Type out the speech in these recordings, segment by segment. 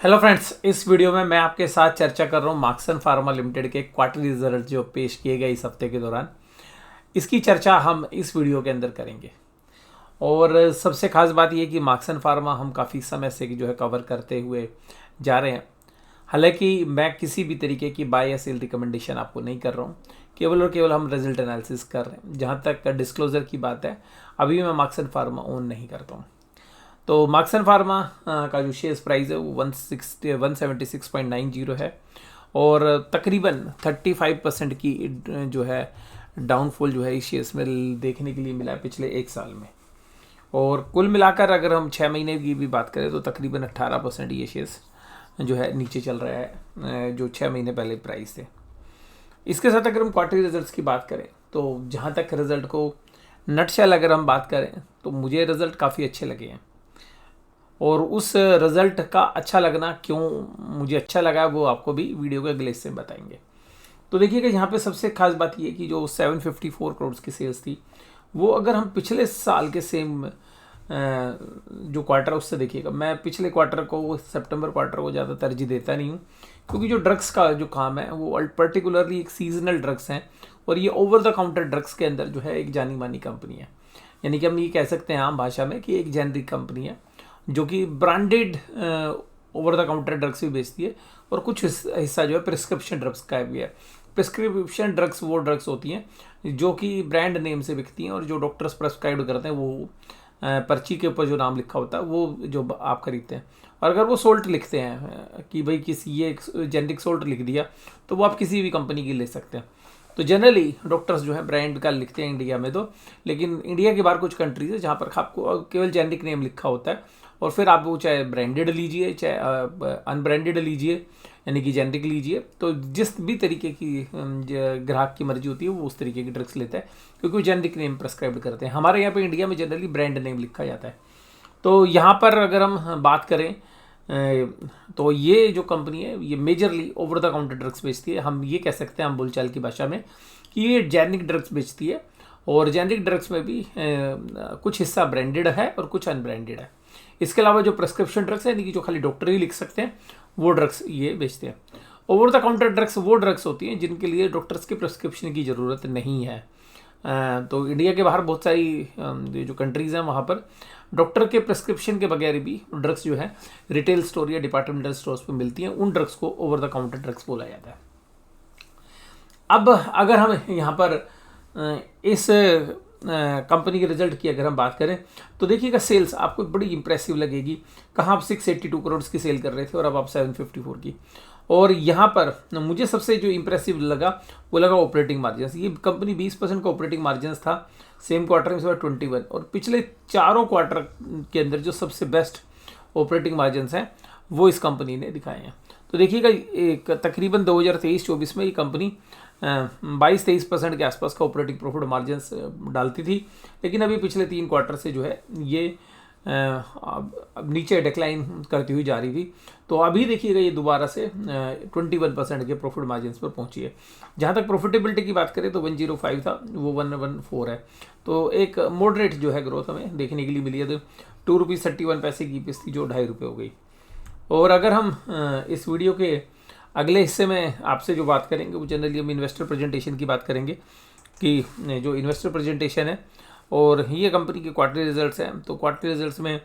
Hello friends, इस video में मैं आपके साथ चर्चा कर रहा हूँ मार्क्सन फार्मा लिमिटेड के क्वार्टरली रिजल्ट जो पेश किए गए इस हफ्ते के दौरान। इसकी चर्चा हम इस वीडियो के अंदर करेंगे। और सबसे खास बात यह कि मार्क्सन फार्मा हम काफ़ी समय से जो है कवर करते हुए जा रहे हैं। हालांकि मैं किसी भी तरीके की बाय या सेल रिकमेंडेशन आपको नहीं कर रहा हूँ, केवल और केवल हम रिजल्ट एनालिसिस कर रहे हैं। जहाँ तक डिस्क्लोजर की बात है, अभी मैं मार्क्सन फार्मा ओन नहीं करता हूँ। तो मार्क्सन फार्मा का जो शेयर प्राइस है वो 176.90 है और तकरीबन 35% की जो है डाउनफॉल जो है इस शेयर्स में देखने के लिए मिला है पिछले एक साल में। और कुल मिलाकर अगर हम 6 महीने की भी बात करें तो तकरीबन 18% ये शेयर्स जो है नीचे चल रहा है जो 6 महीने पहले प्राइस थे। इसके साथ अगर हम क्वार्टरली रिजल्ट्स की बात करें तो जहाँ तक रिजल्ट को नटशेल अगर हम बात करें तो मुझे रिजल्ट काफ़ी अच्छे लगे हैं। और उस रिज़ल्ट का अच्छा लगना क्यों मुझे अच्छा लगा वो आपको भी वीडियो के अगले हिस्से में बताएंगे। तो देखिएगा, यहाँ पे सबसे खास बात ये कि जो 754 करोड़ की सेल्स थी वो अगर हम पिछले साल के सेम जो क्वार्टर है उससे देखिएगा, मैं पिछले क्वार्टर को सितंबर क्वार्टर को ज़्यादा तरजीह देता नहीं हूँ, क्योंकि जो ड्रग्स का जो काम है वो पर्टिकुलरली एक सीजनल ड्रग्स हैं और ये ओवर द काउंटर ड्रग्स के अंदर जो है एक जानी मानी कंपनी है। यानी कि हम ये कह सकते हैं आम भाषा में कि एक जेनरिक कंपनी है जो कि branded over the counter drugs भी बेचती है और कुछ हिस्सा जो है प्रिस्क्रिप्शन ड्रग्स का भी है। प्रिस्क्रिप्शन ड्रग्स वो ड्रग्स होती हैं जो कि ब्रांड नेम से बिकती हैं और जो डॉक्टर्स प्रेस्क्राइब करते हैं वो पर्ची के ऊपर जो नाम लिखा होता है वो जो आप खरीदते हैं। और अगर वो सोल्ट लिखते हैं कि भाई किसी ये जेनरिक सोल्ट लिख दिया तो वो आप किसी भी कंपनी की ले सकते हैं। तो जनरली डॉक्टर्स जो है ब्रांड का लिखते हैं इंडिया में तो, लेकिन इंडिया के बाहर कुछ कंट्रीज है जहाँ पर आपको केवल जेनरिक नेम लिखा होता है और फिर आप वो चाहे ब्रांडेड लीजिए चाहे अनब्रांडेड लीजिए यानी कि जेनरिक लीजिए, तो जिस भी तरीके की ग्राहक की मर्जी होती है वो उस तरीके की ड्रग्स लेता है क्योंकि वो जेनरिक नेम प्रेस्क्राइब करते हैं। हमारे यहाँ पे इंडिया में जनरली ब्रांड नेम लिखा जाता है। तो यहाँ पर अगर हम बात करें तो ये जो कंपनी है ये majorly over the counter drugs बेचती है। हम ये कह सकते हैं हम बोलचाल की भाषा में कि ये जेनरिक ड्रग्स बेचती है और जेनरिक ड्रग्स में भी कुछ हिस्सा ब्रांडेड है और कुछ अनब्रांडेड है। इसके अलावा जो प्रिस्क्रिप्शन ड्रग्स है यानी कि जो खाली डॉक्टर ही लिख सकते हैं वो ड्रग्स ये बेचते हैं। ओवर द काउंटर ड्रग्स वो ड्रग्स होती हैं जिनके लिए डॉक्टर्स के प्रिस्क्रिप्शन की ज़रूरत नहीं है। तो इंडिया के बाहर बहुत सारी जो कंट्रीज़ हैं वहाँ पर डॉक्टर के प्रिस्क्रिप्शन के बगैर भी ड्रग्स जो है रिटेल स्टोर या डिपार्टमेंटल स्टोर्स पर मिलती हैं। उन ड्रग्स को ओवर द काउंटर ड्रग्स बोला जाता है। अब अगर हम यहाँ पर इस कंपनी के रिजल्ट की अगर हम बात करें तो देखिएगा, सेल्स आपको बड़ी इंप्रेसिव लगेगी। कहाँ आप 682 करोड़ की सेल कर रहे थे और अब आप 754 की। और यहाँ पर मुझे सबसे जो इंप्रेसिव लगा वो लगा ऑपरेटिंग मार्जिन। ये कंपनी 20% का ऑपरेटिंग मार्जिन था सेम क्वार्टर में, 21 और पिछले चारों क्वार्टर के अंदर जो सबसे बेस्ट ऑपरेटिंग मार्जिन हैं वो इस कंपनी ने दिखाए हैं। तो देखिएगा, एक तकरीबन 2023-24 में ये कंपनी 22-23% के आसपास का ऑपरेटिंग प्रॉफिट मार्जिन डालती थी, लेकिन अभी पिछले 3 क्वार्टर से जो है ये अब नीचे डिक्लाइन करती हुई जा रही थी। तो अभी देखिएगा ये दोबारा से 21% के प्रॉफिट मार्जिन पर पहुंची है। जहाँ तक प्रॉफिटेबिलिटी की बात करें तो 105 था, वो 114 है। तो एक मॉडरेट जो है ग्रोथ हमें देखने के लिए मिली है। तो ₹2.31 की ईपीएस थी जो ₹2.5 हो गई। और अगर हम इस वीडियो के अगले हिस्से में आपसे जो बात करेंगे वो जनरली हम इन्वेस्टर प्रेजेंटेशन की बात करेंगे कि जो इन्वेस्टर प्रेजेंटेशन है और ये कंपनी के क्वार्टरली रिजल्ट्स हैं। तो क्वार्टरली रिजल्ट्स में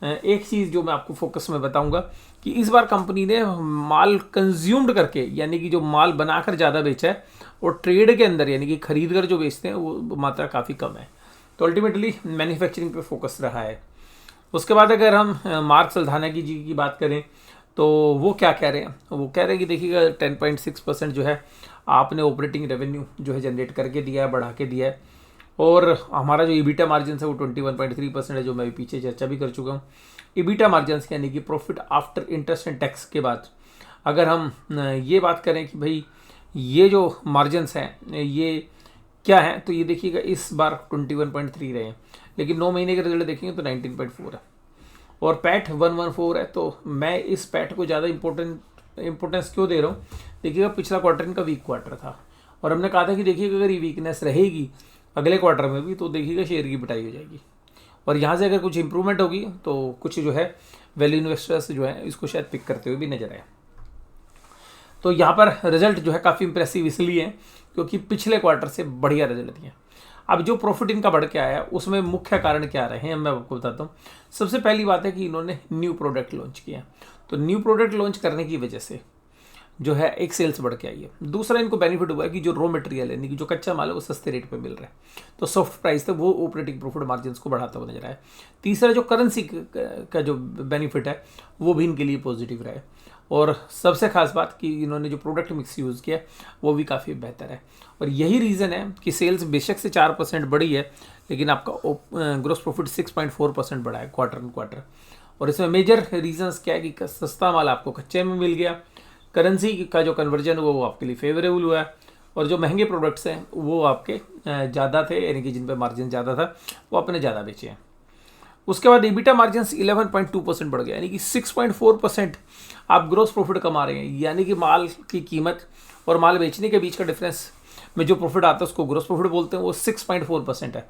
एक चीज़ जो मैं आपको फोकस में बताऊंगा कि इस बार कंपनी ने माल कंज्यूम्ड करके यानी कि जो माल बनाकर ज़्यादा बेचा है और ट्रेड के अंदर यानी कि खरीद कर जो बेचते हैं वो मात्रा काफ़ी कम है। तो अल्टीमेटली मैन्युफैक्चरिंग पे फोकस रहा है। उसके बाद अगर हम मार्क सल्धाना की बात करें तो वो क्या कह रहे हैं, वो कह रहे हैं कि देखिएगा 10.6% जो है आपने ऑपरेटिंग रेवेन्यू जो है जनरेट करके दिया है, बढ़ा के दिया है। और हमारा जो ईबीटा मार्जिन है वो 21.3% है, जो मैं पीछे चर्चा भी कर चुका हूँ। ईबीटा मार्जिन यानी कि profit after interest and tax के बाद अगर हम ये बात करें कि भाई ये जो मार्जिन हैं ये क्या है, तो ये देखिएगा इस बार 21.3 रहे हैं, लेकिन 9 महीने के रिजल्ट देखेंगे तो 19.4 है और पैट 114 है। तो मैं इस पैट को ज़्यादा इंपॉर्टेंस क्यों दे रहा हूँ, देखिएगा पिछला क्वार्टर इनका वीक क्वार्टर था और हमने कहा था कि देखिएगा अगर ये वीकनेस रहेगी अगले क्वार्टर में भी तो देखिएगा शेयर की पिटाई हो जाएगी। और यहाँ से अगर कुछ इंप्रूवमेंट होगी तो कुछ जो है वैल्यू इन्वेस्टर्स जो है इसको शायद पिक करते हुए भी नजर आए। तो यहाँ पर रिजल्ट जो है काफ़ी इंप्रेसिव इसलिए है क्योंकि पिछले क्वार्टर से बढ़िया रिजल्ट दिए। अब जो प्रॉफिट इनका बढ़ के आया उसमें मुख्य कारण क्या रहे हैं मैं आपको बताता हूँ। सबसे पहली बात है कि इन्होंने न्यू प्रोडक्ट लॉन्च किया, तो न्यू प्रोडक्ट लॉन्च करने की वजह से जो है एक सेल्स बढ़ के आई है। दूसरा इनको बेनिफिट हुआ है कि जो रॉ मटेरियल यानी कि जो कच्चा माल है वो सस्ते रेट पे मिल रहा है, तो सॉफ्ट प्राइस थे वो ऑपरेटिंग प्रॉफिट मार्जिन को बढ़ाता हुआ नजर आया। तीसरा जो करेंसी का जो बेनिफिट है वो भी इनके लिए पॉजिटिव रहा है। और सबसे खास बात कि इन्होंने जो प्रोडक्ट मिक्स यूज़ किया वो भी काफ़ी बेहतर है। और यही रीज़न है कि सेल्स बेशक से 4% बढ़ी है लेकिन आपका ग्रोस प्रॉफिट 6.4% बढ़ा है क्वार्टर ऑन क्वार्टर। और इसमें मेजर रीजंस क्या है कि सस्ता माल आपको कच्चे में मिल गया, करेंसी का जो कन्वर्जन हुआ वो आपके लिए फेवरेबल हुआ है, और जो महंगे प्रोडक्ट्स हैं वो आपके ज़्यादा थे यानी कि जिन पे मार्जिन ज़्यादा था वो आपने ज़्यादा बेचे हैं। उसके बाद EBITDA मार्जिन 11.2% बढ़ गया यानी कि 6.4% आप ग्रोस प्रॉफिट कमा रहे हैं, यानी कि माल की कीमत और माल बेचने के बीच का डिफरेंस में जो प्रॉफिट आता है उसको ग्रोस प्रॉफिट बोलते हैं, वो 6.4% है।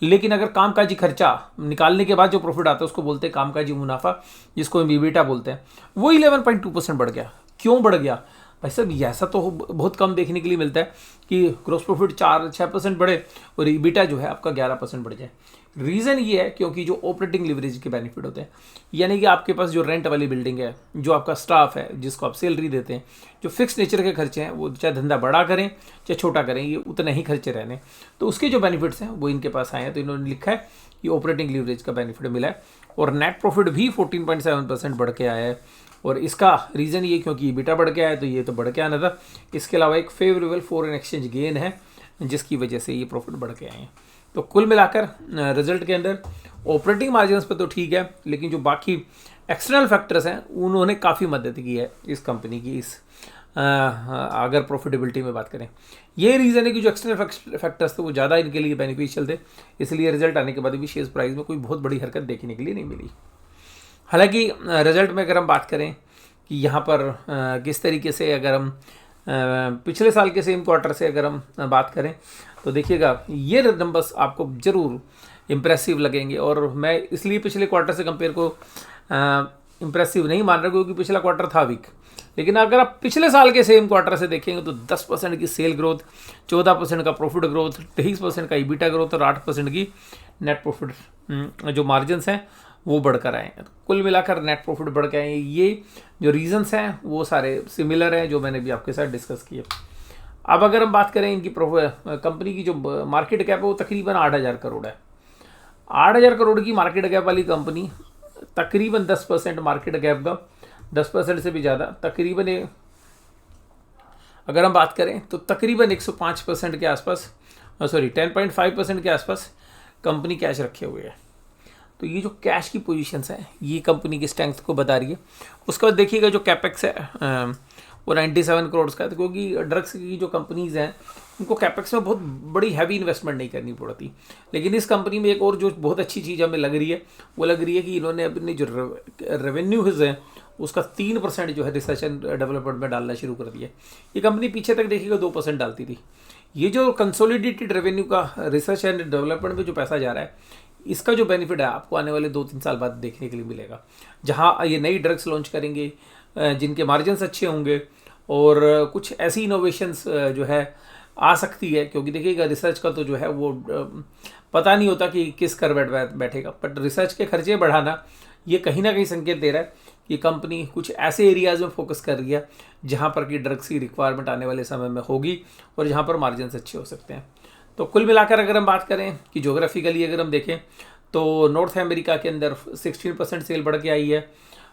लेकिन अगर कामकाजी खर्चा निकालने के बाद जो प्रॉफिट आता है उसको बोलते हैं कामकाजी मुनाफा, जिसको हम EBITDA बोलते हैं, वो 11.2% बढ़ गया। क्यों बढ़ गया भाई साहब? ऐसा तो बहुत कम देखने के लिए मिलता है कि ग्रोस प्रॉफिट 4-6% बढ़े और EBITDA जो है आपका 11% बढ़ जाए। रीज़न ये है क्योंकि जो ऑपरेटिंग लिवरेज के बेनिफिट होते हैं, यानी कि आपके पास जो रेंट वाली बिल्डिंग है, जो आपका स्टाफ है जिसको आप सैलरी देते हैं, जो फिक्स नेचर के खर्चे हैं वो चाहे धंधा बड़ा करें चाहे छोटा करें ये उतने ही खर्चे रहने, तो उसके जो बेनिफिट्स हैं वो इनके पास आए हैं। तो इन्होंने लिखा है कि ऑपरेटिंग लिवरेज का बेनिफिट मिला है और नेट प्रॉफिट भी 14.7% बढ़ के आया है। और इसका रीज़न ये क्योंकि EBITDA बढ़ के आया, तो ये तो बढ़ के आना था। इसके अलावा एक फेवरेबल फॉरेन एक्सचेंज गेन है जिसकी वजह से ये प्रॉफिट बढ़ के आए हैं। तो कुल मिलाकर रिजल्ट के अंदर ऑपरेटिंग मार्जिन्स पे तो ठीक है, लेकिन जो बाकी एक्सटर्नल फैक्टर्स हैं उन्होंने काफ़ी मदद की है इस कंपनी की इस अगर प्रॉफिटेबिलिटी में बात करें। ये रीज़न है कि जो एक्सटर्नल फैक्टर्स थे वो ज़्यादा इनके लिए बेनिफिशियल थे, इसलिए रिजल्ट आने के बाद भी शेयर प्राइस में कोई बहुत बड़ी हरकत देखने के लिए नहीं मिली। हालांकि रिजल्ट में अगर हम बात करें कि यहाँ पर किस तरीके से अगर हम पिछले साल के सेम क्वार्टर से अगर हम बात करें तो देखिएगा ये नंबर्स आपको ज़रूर इम्प्रेसिव लगेंगे। और मैं इसलिए पिछले क्वार्टर से कंपेयर को इम्प्रेसिव नहीं मान रहा क्योंकि पिछला क्वार्टर था वीक, लेकिन अगर आप पिछले साल के सेम क्वार्टर से देखेंगे तो 10% की सेल ग्रोथ, 14% का प्रॉफिट ग्रोथ, 23% का EBITDA ग्रोथ और 8% की नेट प्रॉफिट जो मार्जिन्स हैं वो बढ़कर आए हैं। तो कुल मिलाकर नेट प्रॉफिट बढ़ के आए। ये जो रीजंस हैं वो सारे सिमिलर हैं जो मैंने भी आपके साथ डिस्कस किए। अब अगर हम बात करें इनकी कंपनी की जो मार्केट कैप है वो तकरीबन 8,000 करोड़ है। 8,000 करोड़ की मार्केट कैप वाली कंपनी तकरीबन 10% मार्केट कैप का, 10% से भी ज़्यादा, तकरीबन अगर हम बात करें तो तकरीबन 105% के आसपास, 10.5% के आसपास कंपनी कैश रखे हुए है। तो ये जो कैश की पोजीशंस है ये कंपनी की स्ट्रेंथ को बता रही है। उसके बाद देखिएगा जो कैपेक्स है वो 97 करोड़ का है, क्योंकि ड्रग्स की जो कंपनीज़ हैं उनको कैपेक्स में बहुत बड़ी हैवी इन्वेस्टमेंट नहीं करनी पड़ती। लेकिन इस कंपनी में एक और जो बहुत अच्छी चीज़ हमें लग रही है वो लग रही है कि इन्होंने अपने जो रेवेन्यूज़ हैं उसका 3% जो है रिसर्च एंड डेवलपमेंट में डालना शुरू कर दिया। ये कंपनी पीछे तक देखिएगा 2% डालती थी। ये जो कंसोलिडेटेड रेवेन्यू का रिसर्च एंड डेवलपमेंट में जो पैसा जा रहा है इसका जो बेनिफिट है आपको आने वाले 2-3 साल बाद देखने के लिए मिलेगा, जहाँ ये नई ड्रग्स लॉन्च करेंगे जिनके मार्जिन्स अच्छे होंगे और कुछ ऐसी इनोवेशंस जो है आ सकती है। क्योंकि देखिएगा रिसर्च का तो जो है वो पता नहीं होता कि किस कर बैठेगा, बट रिसर्च के खर्चे बढ़ाना ये कहीं ना कहीं संकेत दे रहा है कि कंपनी कुछ ऐसे एरियाज़ में फोकस कर रही है जहाँ पर कि ड्रग्स की रिक्वायरमेंट आने वाले समय में होगी और जहाँ पर मार्जिन्स अच्छे हो सकते हैं। तो कुल मिलाकर अगर हम बात करें कि ज्योग्राफिकली अगर हम देखें तो नॉर्थ अमेरिका के अंदर 16% सेल बढ़ के आई है,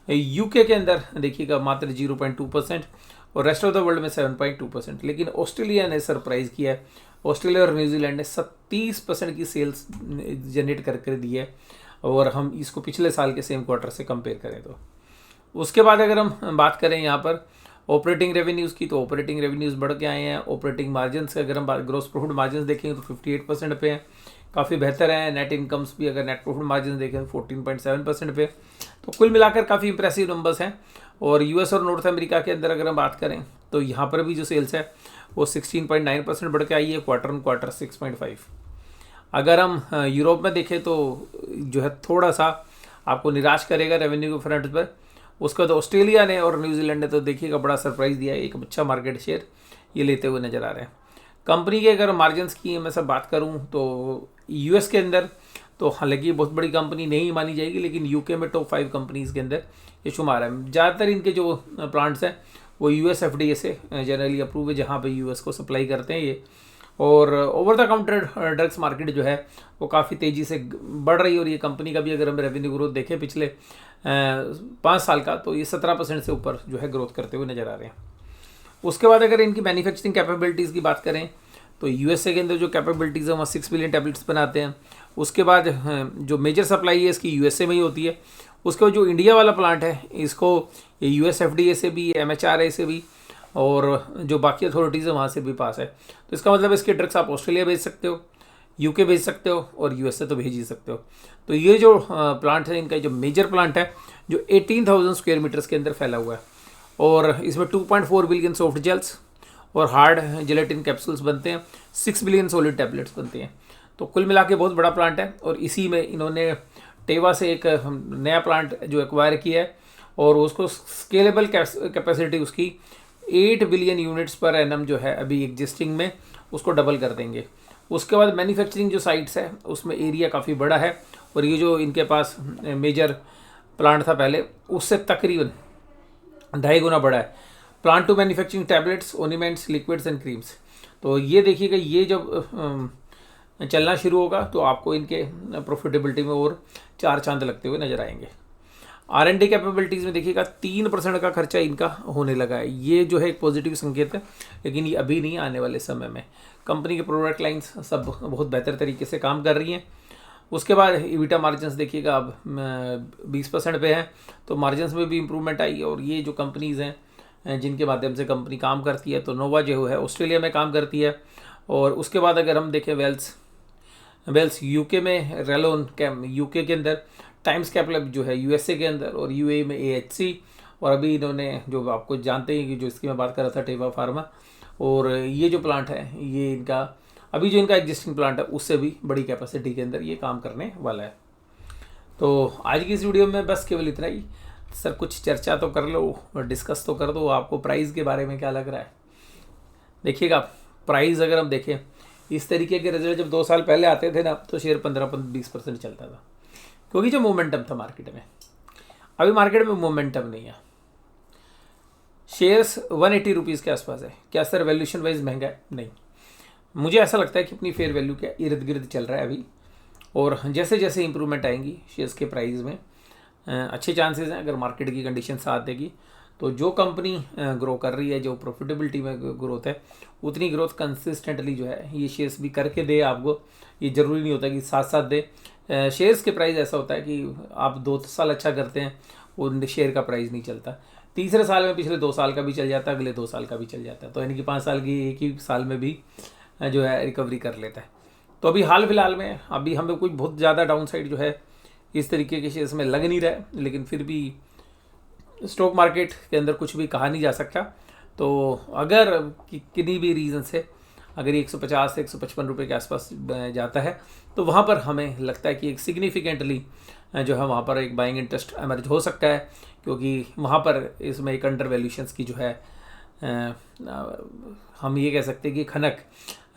यूके के अंदर देखिएगा मात्र 0.2% और रेस्ट ऑफ द वर्ल्ड में 7.2%। लेकिन ऑस्ट्रेलिया ने सरप्राइज़ किया है, ऑस्ट्रेलिया और न्यूजीलैंड ने 37% की सेल्स जनरेट करके दी है और हम इसको पिछले साल के सेम क्वार्टर से कंपेयर करें तो। उसके बाद अगर हम बात करें यहाँ पर ऑपरेटिंग रेवेन्यूज़ की तो ऑपरेटिंग रेवेन्यूज़ बढ़ के आए हैं। ऑपरेटिंग मार्जिन्स अगर हम ग्रोस प्रॉफिट मार्जिन्स देखेंगे तो 58% पे हैं, काफ़ी बेहतर है। नेट इनकम्स भी अगर नेट प्रॉफिट मार्जिन देखें 14.7% पे। तो कुल मिलाकर काफ़ी इंप्रेसिव नंबर्स हैं। और यूएस और नॉर्थ अमेरिका के अंदर अगर हम बात करें तो यहाँ पर भी जो सेल्स है वो 16.9% बढ़ के आई है, क्वार्टर ऑन क्वार्टर 6.5। अगर हम यूरोप में देखें तो जो है थोड़ा सा आपको निराश करेगा रेवेन्यू के फ्रंट पर। उसके बाद ऑस्ट्रेलिया ने और न्यूजीलैंड ने तो देखिएगा बड़ा सरप्राइज दिया है, एक अच्छा मार्केट शेयर ये लेते हुए नज़र आ रहे हैं। कंपनी के अगर मार्जिन्स की मैं सब बात करूं तो यूएस के अंदर तो हालांकि बहुत बड़ी कंपनी नहीं मानी जाएगी, लेकिन यूके में टॉप 5 कंपनीज़ के अंदर ये शुमार है। ज़्यादातर इनके जो प्लांट्स हैं वो यूएस एफडीए से जनरली अप्रूव है, जहाँ पे यूएस को सप्लाई करते हैं ये। और over the counter drugs market जो है वो काफ़ी तेज़ी से बढ़ रही है। और ये कंपनी का भी अगर हम रेवेन्यू ग्रोथ देखें पिछले 5 साल का, तो ये 17% से ऊपर जो है ग्रोथ करते हुए नज़र आ रहे हैं। उसके बाद अगर इनकी मैन्युफैक्चरिंग कैपेबिलिटीज़ की बात करें तो यूएसए के अंदर जो कैपेबिलिटीज़ है वहाँ 6 बिलियन टैबलेट्स बनाते हैं। उसके बाद जो मेजर सप्लाई है इसकी यूएसए में ही होती है। उसके बाद जो इंडिया वाला प्लांट है इसको ये यूएस एफडीए से भी, एमएचआरए से भी और जो बाकी अथॉरिटीज़ है वहाँ से भी पास है। तो इसका मतलब इसके ड्रग्स आप ऑस्ट्रेलिया भेज सकते हो, यूके भेज सकते हो और यूएसए तो भेज ही सकते हो। तो ये जो प्लांट है इनका जो मेजर प्लांट है जो 18,000 स्क्वायर मीटर्स के अंदर फैला हुआ है और इसमें 2.4 बिलियन सॉफ्ट जेल्स और हार्ड जेलेटिन कैप्सूल्स बनते हैं, 6 बिलियन सॉलिड टैबलेट्स बनते हैं। तो कुल मिला के बहुत बड़ा प्लांट है। और इसी में इन्होंने टेवा से एक नया प्लांट जो एक्वायर किया है और उसको स्केलेबल कैपेसिटी उसकी 8 बिलियन यूनिट्स पर एनम जो है अभी एग्जिस्टिंग में उसको डबल कर देंगे। उसके बाद मैन्युफैक्चरिंग जो साइट्स है उसमें एरिया काफ़ी बड़ा है और ये जो इनके पास मेजर प्लांट था पहले उससे तकरीबन 2.5 गुना बड़ा है। Plant two manufacturing tablets, ointments, liquids and creams. तो ये देखिएगा ये जब चलना शुरू होगा तो आपको इनके प्रॉफिटेबिलिटी में और 4 चांद लगते हुए नजर आएंगे। R&D कैपेबिलिटीज़ में देखिएगा 3% का खर्चा इनका होने लगा है। ये जो है एक पॉजिटिव संकेत है, लेकिन ये अभी नहीं, आने वाले समय में कंपनी के प्रोडक्ट लाइंस सब बहुत बेहतर तरीके से काम कर रही हैं। उसके बाद EBITDA मार्जिन्स देखिएगा अब 20% पे है, तो मार्जिन्स में भी इम्प्रूवमेंट आई। और ये जो कंपनीज़ हैं जिनके माध्यम से कंपनी काम करती है, तो नोवा जो है ऑस्ट्रेलिया में काम करती है। और उसके बाद अगर हम देखें वेल्स यूके में, रेलोन कैम यूके के अंदर, टाइम्स कैपिटल जो है यूएसए के अंदर और यूएई में AHC। और अभी इन्होंने जो आपको जानते हैं कि जो इसकी मैं बात कर रहा था टेवा फार्मा, और ये जो प्लांट है ये इनका अभी जो इनका एग्जिस्टिंग प्लांट है उससे भी बड़ी कैपेसिटी के अंदर ये काम करने वाला है। तो आज की इस वीडियो में बस केवल इतना ही। सर कुछ चर्चा तो कर लो और डिस्कस तो कर दो, आपको प्राइस के बारे में क्या लग रहा है। देखिएगा प्राइस अगर हम देखें, इस तरीके के रिजल्ट जब 2 साल पहले आते थे ना तो शेयर 15-20% चलता था, क्योंकि जो मोमेंटम था मार्केट में। अभी मार्केट में मोमेंटम नहीं है। शेयर्स 180 रुपीज़ के आसपास है। क्या सर वैल्यूशन वाइज महंगा है? नहीं, मुझे ऐसा लगता है कि अपनी फेयर वैल्यू के इर्द गिर्द चल रहा है अभी। और जैसे जैसे इंप्रूवमेंट आएंगी शेयर्स के प्राइस में अच्छे चांसेस हैं, अगर मार्केट की कंडीशन साथ देगी तो जो कंपनी ग्रो कर रही है, जो प्रॉफिटेबिलिटी में ग्रोथ है, उतनी ग्रोथ कंसिस्टेंटली जो है ये शेयर्स भी करके दे आपको। ये ज़रूरी नहीं होता कि साथ साथ दे। शेयर्स के प्राइस ऐसा होता है कि आप 2 साल अच्छा करते हैं, वो शेयर का प्राइस नहीं चलता। तीसरे साल में पिछले 2 साल का भी चल जाता है, अगले 2 साल का भी चल जाता है। तो यानी कि 5 साल की एक ही साल में भी जो है रिकवरी कर लेता है। तो अभी हाल फिलहाल में अभी हमें कोई बहुत ज़्यादा डाउन साइड जो है इस तरीके के शेयर्स में लग नहीं रहा है, लेकिन फिर भी स्टॉक मार्केट के अंदर कुछ भी कहा नहीं जा सकता। तो अगर किन्हीं भी रीज़न से अगर ये 150 से 155 रुपये के आसपास जाता है तो वहाँ पर हमें लगता है कि एक सिग्निफिकेंटली जो है वहाँ पर एक बाइंग इंटरेस्ट एमर्ज हो सकता है, क्योंकि वहाँ पर इसमें एक अंडर वैल्यूशंस की जो है हम ये कह सकते हैं कि खनक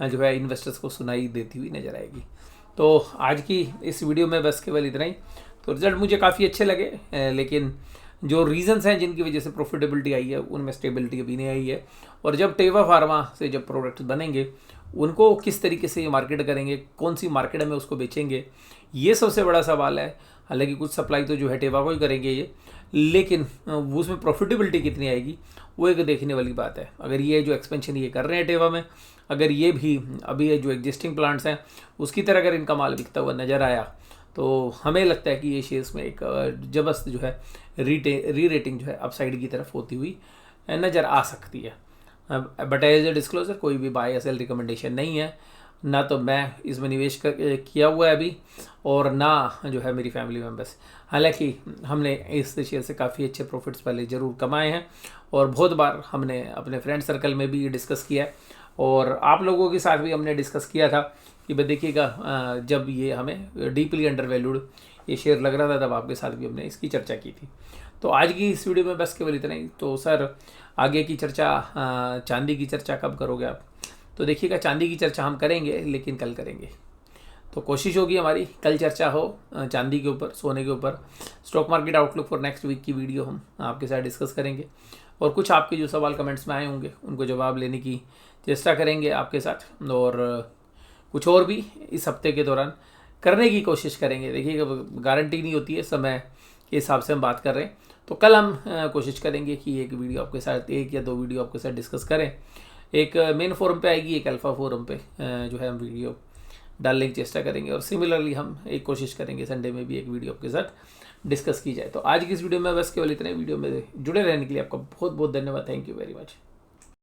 जो है इन्वेस्टर्स को सुनाई देती हुई नज़र आएगी। तो आज की इस वीडियो में बस केवल इतना ही। तो रिजल्ट मुझे काफ़ी अच्छे लगे, लेकिन जो रीजंस हैं जिनकी वजह से प्रॉफिटेबिलिटी आई है उनमें स्टेबिलिटी अभी नहीं आई है। और जब टेवा फार्मा से जब प्रोडक्ट बनेंगे उनको किस तरीके से ये मार्केट करेंगे, कौन सी मार्केट में उसको बेचेंगे, ये सबसे बड़ा सवाल है। हालांकि कुछ सप्लाई तो जो है टेवा को ही करेंगे ये, लेकिन वो उसमें प्रॉफिटेबिलिटी कितनी आएगी वो एक देखने वाली बात है। अगर ये जो एक्सपेंशन ये कर रहे हैं टेवा में, अगर ये भी अभी ये जो एग्जिस्टिंग प्लांट्स हैं उसकी तरह अगर इनका माल बिकता हुआ नज़र आया तो हमें लगता है कि ये शेयर्स में एक जबरदस्त जो है री रेटिंग जो है अपसाइड की तरफ होती हुई नज़र आ सकती है। बट एज ए डिस्क्लोजर कोई भी बाय या सेल रिकमेंडेशन नहीं है, ना तो मैं इसमें निवेश किया हुआ है अभी और ना जो है मेरी फैमिली मेम्बर्स। हालांकि हमने इस शेयर से काफ़ी अच्छे प्रॉफिट्स पहले ज़रूर कमाए हैं और बहुत बार हमने अपने फ्रेंड सर्कल में भी डिस्कस किया है और आप लोगों के साथ भी हमने डिस्कस किया था कि भाई देखिएगा जब ये हमें डीपली अंडर वैल्यूड ये शेयर लग रहा था तब आपके साथ भी हमने इसकी चर्चा की थी। तो आज की इस वीडियो में बस केवल इतना ही। तो सर आगे की चर्चा चांदी की चर्चा कब करोगे आप? तो देखिएगा चांदी की चर्चा हम करेंगे लेकिन कल करेंगे। तो कोशिश होगी हमारी कल चर्चा हो चांदी के ऊपर, सोने के ऊपर। Stock market outlook for next week की वीडियो हम आपके साथ डिस्कस करेंगे और कुछ आपके जो सवाल कमेंट्स में आए होंगे उनको जवाब लेने की चेष्टा करेंगे आपके साथ, और कुछ और भी इस हफ्ते के दौरान करने की कोशिश करेंगे। देखिएगा गारंटी नहीं होती है, समय के हिसाब से हम बात कर रहे हैं। तो कल हम कोशिश करेंगे कि एक वीडियो आपके साथ, एक या दो वीडियो आपके साथ डिस्कस करें। एक मेन फोरम पे आएगी, एक अल्फा फोरम पे जो है हम वीडियो डालने की चेष्टा करेंगे, और सिमिलरली हम एक कोशिश करेंगे संडे में भी एक वीडियो आपके साथ डिस्कस की जाए। तो आज की इस वीडियो में बस केवल इतने। वीडियो में जुड़े रहने के लिए आपका बहुत बहुत धन्यवाद। Thank you very much.